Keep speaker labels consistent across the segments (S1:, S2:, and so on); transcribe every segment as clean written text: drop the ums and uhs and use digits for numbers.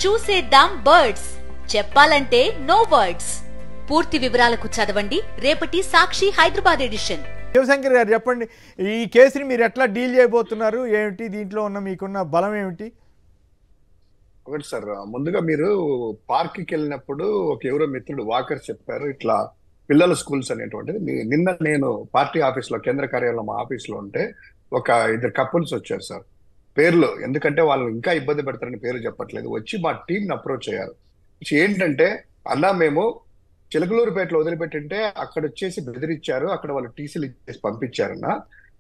S1: చూసేద్దాం బర్డ్స్, చెప్పాలంటే no words. పూర్తి వివరాలకు చదవండి రేపటి సాక్షి హైదరాబాద్ ఎడిషన్.
S2: శివశంకర్ గారు చెప్పండి, ఈ కేసుని మీరు ఎట్లా డీల్ చేయబోతున్నారు, ఏమిటి దీంట్లో ఉన్న మీకున్న బలం ఏమిటి?
S3: ఒకటి సార్, ముందుగా మీరు పార్క్కి వెళ్ళినప్పుడు ఎవరో మిత్రుడు వాకర్ చెప్పారు ఇట్లా పిల్లల స్కూల్స్ అనేటువంటిది. నిన్న నేను పార్టీ ఆఫీస్లో, కేంద్ర కార్యాలయం మా ఆఫీస్లో ఉంటే ఒక ఇద్దరు కపుల్స్ వచ్చారు సార్. పేర్లు ఎందుకంటే వాళ్ళు ఇంకా ఇబ్బంది పెడతారని పేరు చెప్పట్లేదు, వచ్చి మా టీంని అప్రోచ్ అయ్యారు. ఏంటంటే అన్నా మేము చిలకలూరుపేటలో వదిలిపెట్టింటే అక్కడ వచ్చేసి బెదిరించారు, అక్కడ వాళ్ళు టీసీలు ఇచ్చేసి పంపించారన్న.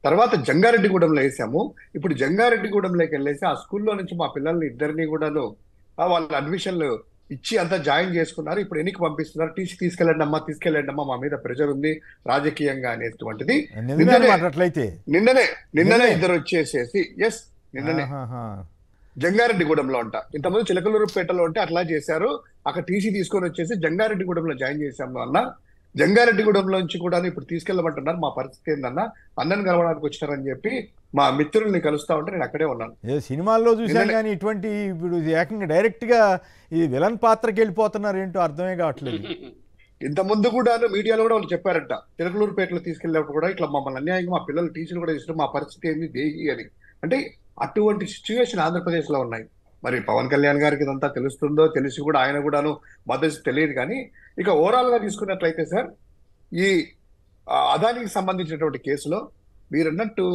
S3: తర్వాత జంగారెడ్డిగూడెంలో వేసాము, ఇప్పుడు జంగారెడ్డిగూడెంలోకి వెళ్ళేసి ఆ స్కూల్లో నుంచి మా పిల్లల్ని ఇద్దరిని కూడాను వాళ్ళ అడ్మిషన్లు ఇచ్చి అంతా జాయిన్ చేసుకున్నారు. ఇప్పుడు ఎన్నికి పంపిస్తున్నారు, టీసీ తీసుకెళ్ళండి అమ్మా, మా మీద ప్రెజర్ ఉంది రాజకీయంగా అనేటువంటిది. నిన్ననే ఇద్దరు వచ్చేసేసి నిన్ననే జంగారెడ్డిగూడెంలో ఉంటా, ఇంతకుముందు చిలకలూరుపేటలో ఉంటే అట్లా చేశారు, అక్కడ టీసీ తీసుకొని వచ్చేసి జంగారెడ్డిగూడెంలో జాయిన్ చేశాము అన్న. జంగారెడ్డిగూడెంలో నుంచి కూడా ఇప్పుడు తీసుకెళ్ళమంటున్నారు. మా పరిస్థితి ఏందన్నా, అన్నను కలవడానికి వచ్చినారని చెప్పి మా మిత్రుల్ని కలుస్తా ఉంటే నేను అక్కడే ఉన్నాను.
S2: సినిమాల్లో చూసాను కానీ ఇటువంటి ఇప్పుడు ఏకంగా డైరెక్ట్ గా ఈ విలన్ పాత్రకి వెళ్ళిపోతున్నారు, ఏంటో అర్థమే కావట్లేదు.
S3: ఇంత ముందు కూడా మీడియాలో కూడా వాళ్ళు చెప్పారంట, చిలకలూరుపేటలో తీసుకెళ్ళినప్పుడు కూడా ఇట్లా మమ్మల్ని అన్యాయంగా మా పిల్లలు టీచర్లు కూడా ఇష్టం, మా పరిస్థితి ఏంది దేహి అని. అంటే అటువంటి సిచ్యువేషన్ ఆంధ్రప్రదేశ్ లో ఉన్నాయి. మరి పవన్ కళ్యాణ్ గారికి ఇదంతా తెలుస్తుందో, తెలిసి కూడా ఆయన కూడాను మద్దతు తెలియదు. కానీ ఇక ఓవరాల్ గా తీసుకున్నట్లయితే సార్, ఈ అదానికి సంబంధించినటువంటి కేసులో మీరు అన్నట్టు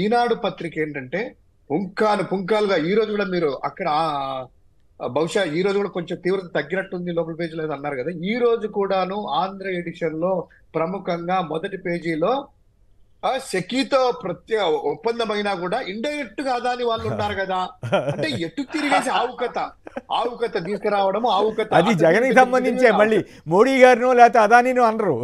S3: ఈనాడు పత్రిక ఏంటంటే పుంకాలుగా ఈ రోజు కూడా మీరు అక్కడ బహుశా ఈ రోజు కూడా కొంచెం తీవ్రత తగ్గినట్టుంది లోపల పేజీలో అన్నారు కదా, ఈ రోజు కూడాను ఆంధ్ర ఎడిషన్ లో ప్రముఖంగా మొదటి పేజీలో సెకీతో ఒప్పందమైనా కూడా ఇండైరెక్ట్ గా అదాని వాళ్ళు ఉన్నారు కదా, అంటే ఎటు తిరిగేసి ఆవుకత తీసుకురావడం,
S2: అది జగన్ కి సంబంధించే, మళ్ళీ మోడీ గారినో లేకపోతే అదానినో అనరు.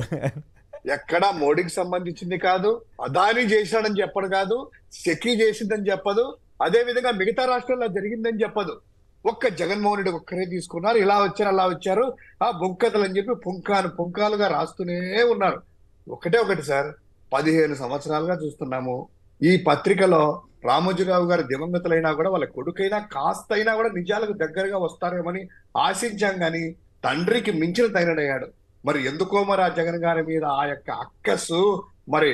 S3: ఎక్కడ మోడీకి సంబంధించింది కాదు, అదాని చేశాడని చెప్పడు కాదు, సెకీ చేసిందని చెప్పదు, అదే విధంగా మిగతా రాష్ట్రాల్లో జరిగిందని చెప్పదు. ఒక్క జగన్మోహన్ రెడ్డి ఒక్కరే తీసుకున్నారు, ఇలా వచ్చారు అలా వచ్చారు బొంకతలు అని చెప్పి పుంకాలుగా రాస్తూనే ఉన్నారు. ఒకటి సార్, 15 సంవత్సరాలుగా చూస్తున్నాము ఈ పత్రికలో రామోజీరావు గారు దివంగతులైనా కూడా వాళ్ళ కొడుకైనా కాస్తైనా కూడా నిజాలకు దగ్గరగా వస్తారేమని ఆశించాం, కానీ తండ్రికి మించిన తైనడయ్యాడు. మరి ఎందుకో మరి ఆ జగన్ గారి మీద ఆ యొక్క అక్కసు, మరి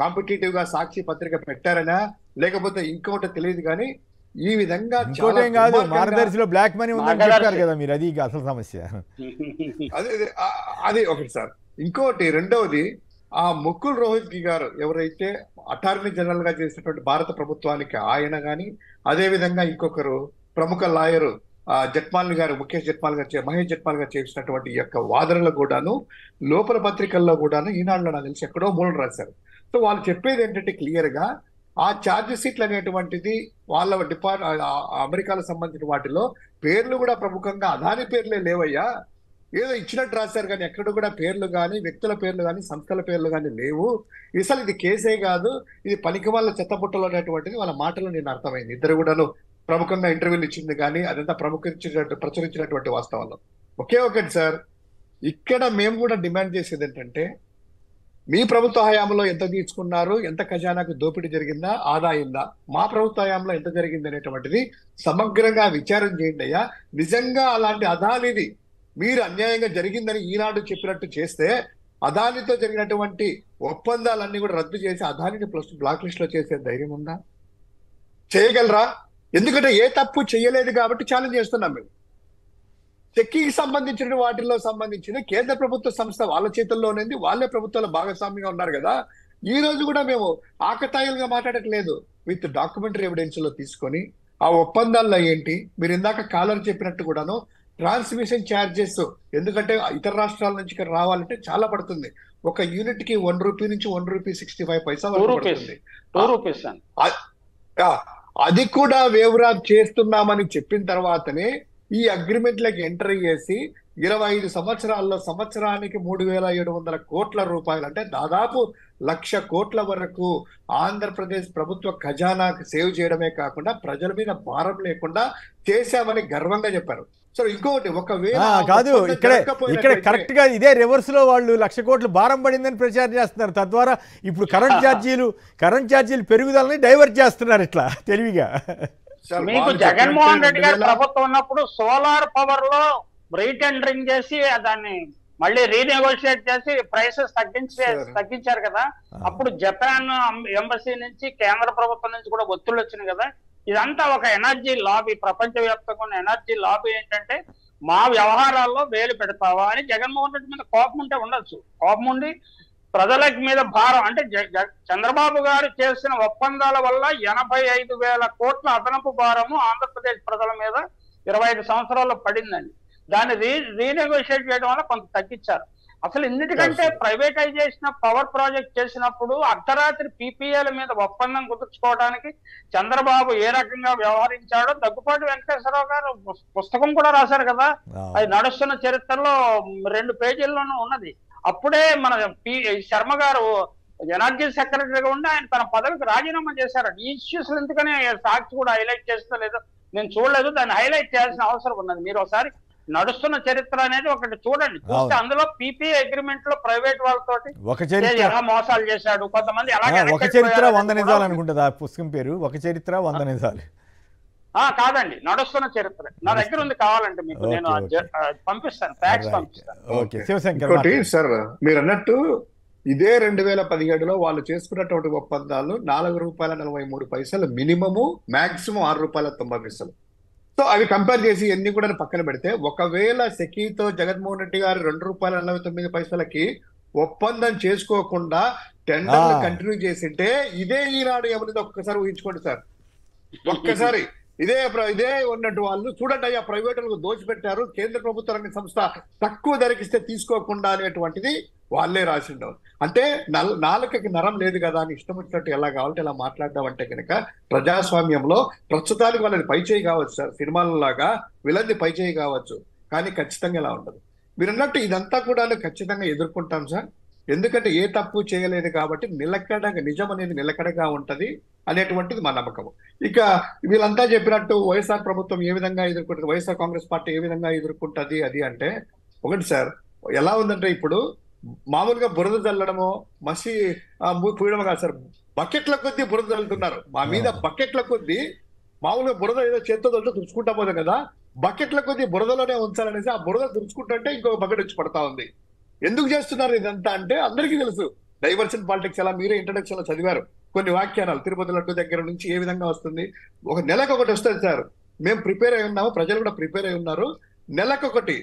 S3: కాంపిటేటివ్ గా సాక్షి పత్రిక పెట్టారనా లేకపోతే ఇంకోటి తెలియదు, కానీ ఈ విధంగా
S2: మార్గదర్శిలో బ్లాక్ మనీ ఉందని చెప్పారు కదా మీరు, అది అసలు సమస్య.
S3: అది ఒకటి సార్. ఇంకోటి రెండవది, ఆ ముకుల్ రోహిత్గి గారు ఎవరైతే అటార్నీ జనరల్ గా చేసినటువంటి భారత ప్రభుత్వానికి ఆయన గాని, అదే విధంగా ఇంకొకరు ప్రముఖ లాయరు జట్మాల్ గారు, మహేష్ జట్మాల్ గారు చేసినటువంటి ఈ యొక్క వాదనలు కూడాను లోపల పత్రికల్లో కూడాను ఈనాడులో నాకు తెలిసి ఎక్కడో మూలం రాశారు. సో వాళ్ళు చెప్పేది ఏంటంటే క్లియర్ గా ఆ ఛార్జ్ షీట్లు అనేటువంటిది వాళ్ళ అమెరికాలో సంబంధించిన వాటిలో పేర్లు కూడా ప్రముఖంగా అదాని పేర్లే లేవయ్యా, ఏదో ఇచ్చినట్టు రాశారు, కానీ ఎక్కడ కూడా పేర్లు కానీ వ్యక్తుల పేర్లు కానీ సంస్థల పేర్లు కానీ లేవు. అసలు ఇది కేసే కాదు, ఇది పనికి వాళ్ళ చెత్తపుట్టలు అనేటువంటిది వాళ్ళ మాటలు నేను అర్థమైంది. ఇద్దరు కూడాను ప్రముఖంగా ఇంటర్వ్యూలు ఇచ్చింది కానీ అదంతా ప్రచురించినటువంటి వాస్తవాలు. ఒకటి సార్, ఇక్కడ మేము కూడా డిమాండ్ చేసేది ఏంటంటే, మీ ప్రభుత్వ హయాంలో ఎంత తీసుకున్నారు, ఎంత ఖజానాకు దోపిడీ జరిగిందా, ఆదా అయిందా, మా ప్రభుత్వ హయాంలో ఎంత జరిగింది అనేటువంటిది సమగ్రంగా విచారం చేయండి అయ్యా. నిజంగా అలాంటి అదానిది మీరు అన్యాయంగా జరిగిందని ఈనాడు చెప్పినట్టు చేస్తే, అదానితో జరిగినటువంటి ఒప్పందాలన్నీ కూడా రద్దు చేసి అదానిని బ్లాక్ లిస్ట్ లో చేసే ధైర్యం ఉందా? చేయగలరా? ఎందుకంటే ఏ తప్పు చేయలేదు కాబట్టి ఛాలెంజ్ చేస్తున్నాం మేము. చెక్కికి సంబంధించిన వాటిల్లో సంబంధించిన కేంద్ర ప్రభుత్వ సంస్థ వాళ్ళ చేతుల్లోనేది, వాళ్ళే ప్రభుత్వాల భాగస్వామ్యంగా ఉన్నారు కదా. ఈ రోజు కూడా మేము ఆకతాయిలుగా మాట్లాడట్లేదు, విత్ డాక్యుమెంటరీ ఎవిడెన్స్ లో తీసుకొని ఆ ఒప్పందాల్లో ఏంటి, మీరు ఇందాక కాలర్ చెప్పినట్టు కూడాను ట్రాన్స్మిషన్ ఛార్జెస్, ఎందుకంటే ఇతర రాష్ట్రాల నుంచి ఇక్కడ రావాలంటే చాలా పడుతుంది. ఒక యూనిట్ కి ₹1 నుంచి ₹1.65 వరకు పడుతుంది. అది కూడా వేవ్రా చేస్తున్నామని చెప్పిన తర్వాతనే ఈ అగ్రిమెంట్లకి ఎంటర్ చేసి 25 సంవత్సరాల్లో సంవత్సరానికి 3,700 కోట్ల రూపాయలు, అంటే దాదాపు 1,00,000 కోట్ల వరకు ఆంధ్రప్రదేశ్ ప్రభుత్వ ఖజానాకు సేవ్ చేయడమే కాకుండా ప్రజల మీద భారం లేకుండా చేశామని గర్వంగా చెప్పారు. సో ఇంకోటి, ఒకవేళ
S2: కాదు ఇక్కడ కరెక్ట్ గా ఇదే రివర్స్ లో వాళ్ళు 1,00,000 కోట్లు భారం పడిందని ప్రచారం చేస్తున్నారు. తద్వారా ఇప్పుడు కరెంట్ ఛార్జీలు పెరుగుదలని డైవర్ట్ చేస్తున్నారు ఇట్లా తెలివిగా.
S3: సార్
S4: మీకు
S3: వాళ్ళు
S4: జగన్మోహన్ రెడ్డి గారి
S3: 2000
S4: ప్రభుత్వం ఉన్నప్పుడు సోలార్ పవర్ లో రీటెండరింగ్ చేసి దాన్ని మళ్ళీ రీనెగోషియేట్ చేసి ప్రైసెస్ తగ్గించారు కదా. అప్పుడు జపాన్ ఎంబసీ నుంచి కేంద్ర ప్రభుత్వం నుంచి కూడా ఒత్తిళ్ళు వచ్చినాయి కదా. ఇదంతా ఒక ఎనర్జీ లాబీ, ప్రపంచవ్యాప్తంగా ఉన్న ఎనర్జీ లాబీ. ఏంటంటే మా వ్యవహారాల్లో వేలు పెడతావా అని జగన్మోహన్ రెడ్డి మీద కోపం ఉంటే ఉండొచ్చు. కోపం ఉండి ప్రజల మీద భారం అంటే చంద్రబాబు గారు చేసిన ఒప్పందాల వల్ల 85,000 కోట్ల అదనపు భారము ఆంధ్రప్రదేశ్ ప్రజల మీద 25 సంవత్సరాల్లో పడిందండి. దాన్ని రీనెగోషియేట్ చేయడం వల్ల కొంత తగ్గించారు. అసలు ఇన్నిటికంటే ప్రైవేటైజేషన్ పవర్ ప్రాజెక్ట్ చేసినప్పుడు అర్ధరాత్రి పీపీఏల మీద ఒప్పందం కుదుర్చుకోవడానికి చంద్రబాబు ఏ రకంగా వ్యవహరించాడో దగ్గుపాటి వెంకటేశ్వరరావు గారు పుస్తకం కూడా రాశారు కదా. అది నడుస్తున్న చరిత్రలో 2 పేజీల్లోనూ ఉన్నది. అప్పుడే మన శర్మ గారు ఎనర్జీ సెక్రటరీగా ఉండి ఆయన తన పదవికి రాజీనామా చేశారు. ఈ ఇష్యూస్ ఎందుకని సాక్షి కూడా హైలైట్ చేస్తా లేదో నేను చూడలేదు. దాన్ని హైలైట్ చేయాల్సిన అవసరం ఉన్నది. మీరు ఒకసారి నడుస్తున్న చరిత్ర అనేది ఒకటి చూడండి. చూస్తే అందులో పీపీఏ అగ్రిమెంట్ లో ప్రైవేట్ వాళ్ళతోటి ఎలా మోసాలు చేశాడు, కొంతమంది
S2: ఒక చరిత్ర 100 నిజాలు అనుకుంటుంది ఆ పుస్తకం పేరు. ఒక చరిత్ర 100 నిజాలు
S4: కాదండి, నడుస్తున్న చరిత్ర నా దగ్గర ఉంది. కావాలంటే మీకు నేను పంపిస్తాను, ఫ్యాక్స్ పంపిస్తాను.
S3: సార్ మీరు అన్నట్టు ఇదే 2017లో వాళ్ళు చేసుకున్నటువంటి ఒప్పందాలు ₹4.43 మినిమము, మాక్సిమం ₹6.90. సో అవి కంపేర్ చేసి ఎన్ని కూడా పక్కన పెడితే, ఒకవేళ సెకీతో జగన్మోహన్ రెడ్డి గారు ₹2.49 ఒప్పందం చేసుకోకుండా టెండర్లు కంటిన్యూ చేసింటే ఇదే ఈనాడు ఏమనేది ఒక్కసారి ఊహించుకోండి సార్. ఒక్కసారి ఇదే ఉన్నట్టు వాళ్ళు చూడండి, అయ్యా ప్రైవేటులకు దోచిపెట్టారు, కేంద్ర ప్రభుత్వ రంగ సంస్థ తక్కువ ధరకిస్తే తీసుకోకుండా అనేటువంటిది వాళ్ళే రాసిండవు. అంటే నాలుకకి నరం లేదు కదా అని ఇష్టం వచ్చినట్టు ఎలా కావాలంటే ఎలా మాట్లాడడం అంటే కనుక ప్రజాస్వామ్యంలో ప్రస్తుతానికి వాళ్ళది పైచేయి కావచ్చు సార్, సినిమాలలాగా వీళ్ళది పైచేయి కావచ్చు, కానీ ఖచ్చితంగా ఎలా ఉండదు. మీరు అన్నట్టు ఇదంతా కూడా ఖచ్చితంగా ఎదుర్కొంటాం సార్. ఎందుకంటే ఏ తప్పు చేయలేదు కాబట్టి నిలకడగా, నిజం అనేది నిలకడగా ఉంటది అనేటువంటిది మా నమ్మకం. ఇక వీళ్ళంతా చెప్పినట్టు వైఎస్ఆర్ ప్రభుత్వం ఏ విధంగా ఎదుర్కొంటుంది, వైఎస్ఆర్ కాంగ్రెస్ పార్టీ ఏ విధంగా ఎదుర్కొంటది అది అంటే, ఒకటి సార్ ఎలా ఉందంటే ఇప్పుడు మామూలుగా బురద చల్లడమో మసి పూయడమో కాదు సార్, బకెట్ల కొద్దీ బురద చల్లుతున్నారు మా మీద. బకెట్ల కొద్దీ మామూలుగా బురద ఏదో చేత్తో తుడుచుకుంటా పోతాం కదా, బకెట్ల కొద్దీ బురదలోనే ఉంచాలనేసి ఆ బురద తుడుచుకుంటుంటే ఇంకొక బకెట్ వచ్చి పడతా ఉంది. ఎందుకు చేస్తున్నారు ఇదంతా అంటే అందరికీ తెలుసు. డైవర్షన్ పాలిటిక్స్ ఎలా మీరే ఇంట్రడక్షన్ లో చదివారు కొన్ని వ్యాఖ్యానాలు. తిరుపతి లడ్డు దగ్గర నుంచి ఏ విధంగా వస్తుంది, ఒక నెలకు ఒకటి వస్తుంది సార్. మేము ప్రిపేర్ అయి ఉన్నాము, ప్రజలు కూడా ప్రిపేర్ అయి ఉన్నారు. నెలకొకటి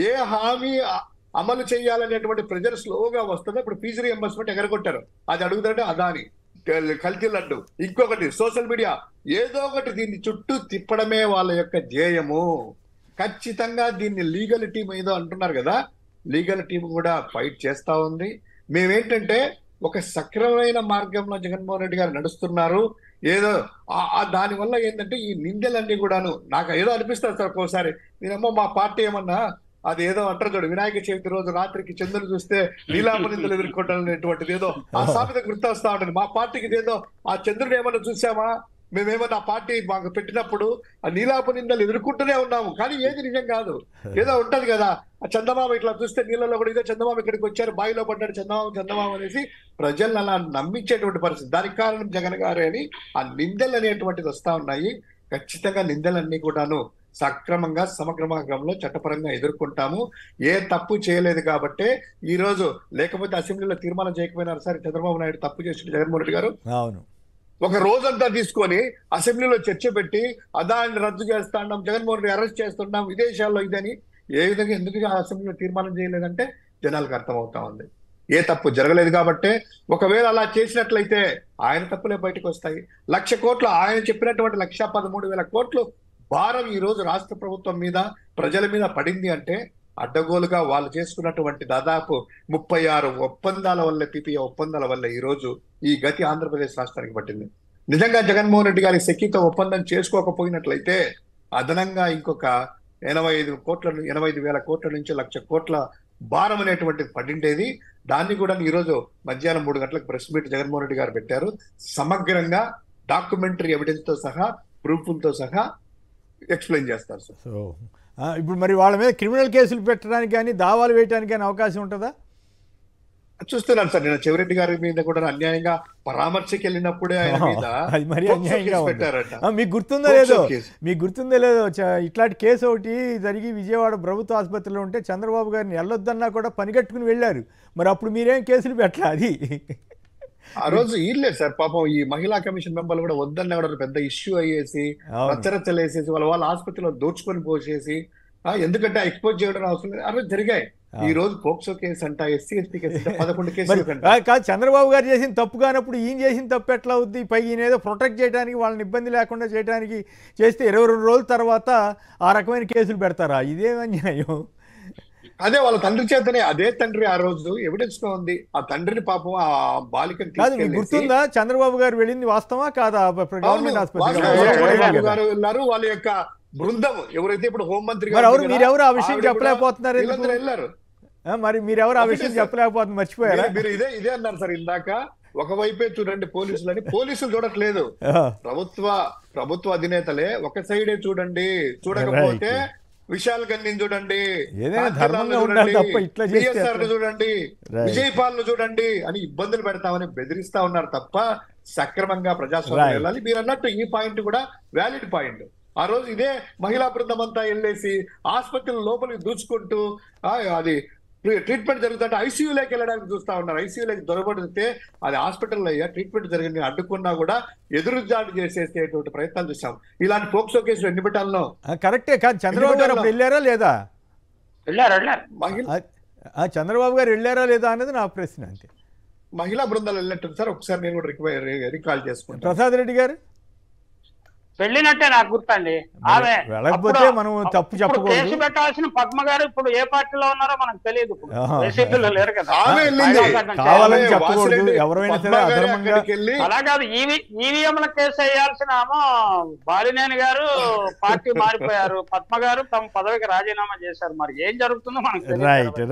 S3: ఏ హామీ అమలు చేయాలనేటువంటి ప్రెజర్ స్లోగా వస్తుంది. ఇప్పుడు ఫీజు రీఎంబర్స్మెంట్ ఎగరగొట్టారు, అది అడుగుతారంటే అదాని, కల్తీ లడ్డు, ఇంకొకటి సోషల్ మీడియా, ఏదో ఒకటి దీన్ని చుట్టూ తిప్పడమే వాళ్ళ యొక్క ధ్యేయము. ఖచ్చితంగా దీన్ని లీగల్ టీం ఏదో అంటున్నారు కదా, లీగల్ టీం కూడా ఫైట్ చేస్తా ఉంది. మేమేంటంటే ఒక సక్రమైన మార్గంలో జగన్మోహన్ రెడ్డి గారు నడుస్తున్నారు. ఏదో దానివల్ల ఏంటంటే ఈ నిందలన్నీ కూడాను నాకు ఏదో అనిపిస్తారు సార్ ఒక్కోసారి. నేనేమో మా పార్టీ ఏమన్నా అది ఏదో అంటారు చూడు, వినాయక చవితి రోజు రాత్రికి చంద్రుని చూస్తే నీలాప నిందలు ఎదుర్కొంటాననేటువంటిది ఏదో ఆ సామెత గుర్తొస్తా ఉంటుంది. మా పార్టీకి ఏదో ఆ చంద్రుని ఏమన్నా చూసామా, మేమేమన్నా పార్టీ మాకు పెట్టినప్పుడు ఆ నీలాప నిందలు ఎదుర్కొంటూనే ఉన్నాము, కానీ ఏది నిజం కాదు. ఏదో ఉంటది కదా, ఆ చందమామ ఇట్లా చూస్తే నీళ్ళలో కూడా ఇదే చందమామ ఇక్కడికి వచ్చారు, బావిలో పడ్డాడు చందమామ అనేసి ప్రజలను అలా నమ్మించేటువంటి పరిస్థితి. దానికి కారణం జగన్ గారే అని ఆ నిందలు అనేటువంటిది వస్తా ఉన్నాయి. ఖచ్చితంగా నిందలన్నీ కూడాను సక్రమంగా సమగ్ర మార్గంలో చట్టపరంగా ఎదుర్కొంటాము. ఏ తప్పు చేయలేదు కాబట్టే ఈ రోజు, లేకపోతే అసెంబ్లీలో తీర్మానం చేయకపోయినారు సార్ చంద్రబాబు నాయుడు తప్పు చేసిన జగన్మోహన్ రెడ్డి గారు.
S2: అవును,
S3: ఒక రోజంతా తీసుకొని అసెంబ్లీలో చర్చ పెట్టి అదాన్ని రద్దు చేస్తున్నాం, జగన్మోహన్ రెడ్డి అరెస్ట్ చేస్తున్నాం, విదేశాల్లో ఇదని ఏ విధంగా ఎందుకు అసెంబ్లీలో తీర్మానం చేయలేదంటే జనాలకు అర్థమవుతా ఉంది. ఏ తప్పు జరగలేదు కాబట్టే. ఒకవేళ అలా చేసినట్లయితే ఆయన తప్పులే బయటకు వస్తాయి. 1,00,000 కోట్లు ఆయన చెప్పినటువంటి 1,13,000 కోట్లు భారం ఈ రోజు రాష్ట్ర ప్రభుత్వం మీద, ప్రజల మీద పడింది అంటే అడ్డగోలుగా వాళ్ళు చేసుకున్నటువంటి దాదాపు 36 ఒప్పందాల వల్ల, పీపీఏ ఒప్పందాల వల్ల ఈ రోజు ఈ గతి ఆంధ్రప్రదేశ్ రాష్ట్రానికి పట్టింది. నిజంగా జగన్మోహన్ రెడ్డి గారి సెకీతో ఒప్పందం చేసుకోకపోయినట్లయితే అదనంగా ఇంకొక 85,000 కోట్ల నుంచి 1,00,000 కోట్ల భారం అనేటువంటిది పడిండేది. దాన్ని కూడా ఈరోజు మధ్యాహ్నం 3 గంటలకు ప్రెస్ మీట్ జగన్మోహన్ రెడ్డి గారు పెట్టారు. సమగ్రంగా డాక్యుమెంటరీ ఎవిడెన్స్ తో సహా, ప్రూఫ్లతో సహా ఎక్స్ప్లెయిన్ చేస్తారు సార్.
S2: సో ఇప్పుడు మరి వాళ్ళ మీద క్రిమినల్ కేసులు పెట్టడానికి కానీ దావాలు వేయడానికి కానీ అవకాశం ఉంటుందా?
S3: చూస్తున్నాను సార్, నేను చెవిరెడ్డి గారి మీద కూడా అన్యాయంగా పరామర్శకి వెళ్ళినప్పుడే ఆయన మీద
S2: అది మరీ
S3: పోక్సో
S2: అన్యాయంగా
S3: కేసు
S2: ఉంది.
S3: పెట్టారట.
S2: మీకు గుర్తుందో
S3: పోక్సో
S2: లేదో
S3: కేసు.
S2: మీకు గుర్తుందో లేదో ఇట్లాంటి కేసు ఒకటి జరిగి విజయవాడ ప్రభుత్వ ఆసుపత్రిలో ఉంటే చంద్రబాబు గారిని వెళ్ళొద్దన్నా కూడా పనిగట్టుకుని వెళ్ళారు. మరి అప్పుడు మీరేం కేసులు పెట్టలా? అది
S3: ఆ రోజు ఇల్లే సార్ పాపం ఈ మహిళా కమిషన్ మెంబర్లు కూడా వద్దన్న కూడా పెద్ద ఇష్యూ అయ్యేసి
S2: అవును.
S3: రచ్చరచ్చలు వేసేసి వాళ్ళ ఆసుపత్రిలో దోచుకొని పోసేసి ఎందుకంటే ఎక్స్పోజ్ చేయడం అవసరం లేదు, ఆ రోజు జరిగాయి. ఈ రోజు పోక్సో కేసు అంట, ఎస్సీ ఎస్టీ కేసు అంట, 11 కేసులు కంట.
S2: కాదు, చంద్రబాబు గారు చేసిన తప్పు కానప్పుడు ఈయన చేసిన తప్పు ఎట్లా అవుద్ది? పై ఈయన ఏదో ప్రొటెక్ట్ చేయడానికి, వాళ్ళని ఇబ్బంది లేకుండా చేయడానికి చేస్తే 22 రోజుల తర్వాత ఆ రకమైన కేసులు పెడతారా? ఇదేం అన్యాయం?
S3: అదే వాళ్ళ తండ్రి చేతనే, అదే తండ్రి ఆ రోజు ఎవిడెన్స్ గా ఉంది. ఆ తండ్రిని పాపం ఆ బాలికని
S2: కాదు, మీకు
S3: తీసుకెళ్ళేసి
S2: గుర్తుందా చంద్రబాబు గారు వెళ్ళింది వాస్తవా కాదా? గవర్నమెంట్ ఆసుపత్రి
S3: గారు వెళ్ళారు, వాళ్ళ యొక్క బృందం ఎవరైతే ఇప్పుడు హోంమంత్రి
S2: మరి ఎవరు మీరెవరు ఆ విషయం చెప్పలేకపోతున్నారు?
S3: వీళ్ళందరూ వెళ్ళారు.
S2: మరి మీరెవరు ఆ విషయం చెప్పలేకపోతున్నారు? మర్చిపోయారా?
S3: మీరు ఇదే అన్నారు సార్ ఇందాక, ఒకవైపే చూడండి పోలీసులని. పోలీసులు చూడట్లేదు, ప్రభుత్వ అధినేతలే ఒక సైడే చూడండి. చూడకపోతే విశాల్ గన్ని చూడండి, చూడండి, విజయపాల్ చూడండి అని ఇబ్బందులు పెడతామని బెదిరిస్తా ఉన్నారు తప్ప సక్రమంగా ప్రజాస్వామ్యం వెళ్ళాలి. మీరు అన్నట్టు ఈ పాయింట్ కూడా వ్యాలిడ్ పాయింట్. ఆ రోజు ఇదే మహిళా బృందం అంతా వెళ్ళేసి ఆసుపత్రుల లోపలికి దూచుకుంటూ అది ట్రీట్మెంట్ జరుగుతుంటే ఐసీయూలోకి వెళ్ళడానికి చూస్తా ఉన్నారు. ఐసీయూలోకి దొరబడితే అది హాస్పిటల్లో అయ్యా ట్రీట్మెంట్ జరిగింది అడ్డుకున్నా కూడా ఎదురుదాడి చేసేసేటువంటి ప్రయత్నాలు చూసాం. ఇలాంటి పోక్సో కేసులు ఎన్ని పెట్టాలనో.
S2: కరెక్టే. కాదు, చంద్రబాబు గారు అప్పుడు వెళ్ళారా లేదా? చంద్రబాబు గారు వెళ్ళారా లేదా అన్నది నా ప్రశ్న. అంతే.
S3: మహిళా బృందాలు వెళ్ళినట్టు సార్, ఒకసారి నేను కూడా రికాల్ చేసుకుంటాను.
S2: ప్రసాద్ రెడ్డి గారు
S4: వెళ్ళినట్టే నాకు గుర్తండి. ఆమె
S2: వెళ్ళకపోతే మనం తప్పు చెప్పకూడదు.
S4: కేసు పెట్టాల్సిన పద్మ గారు ఇప్పుడు ఏ పార్టీలో ఉన్నారో మనకు తెలియదు. వైసీపీలో లేరు కదా.
S2: కావాలని చెప్పకూడదు. ఎవరైనా సరే అధర్మంగా
S4: అలా కాదు. ఈవీఎంల కేసు వేయాల్సిన బాలినేని గారు పార్టీ మారిపోయారు, పద్మ గారు తమ పదవికి రాజీనామా చేశారు. మరి ఏం జరుగుతుందో మనకు తెలియదు.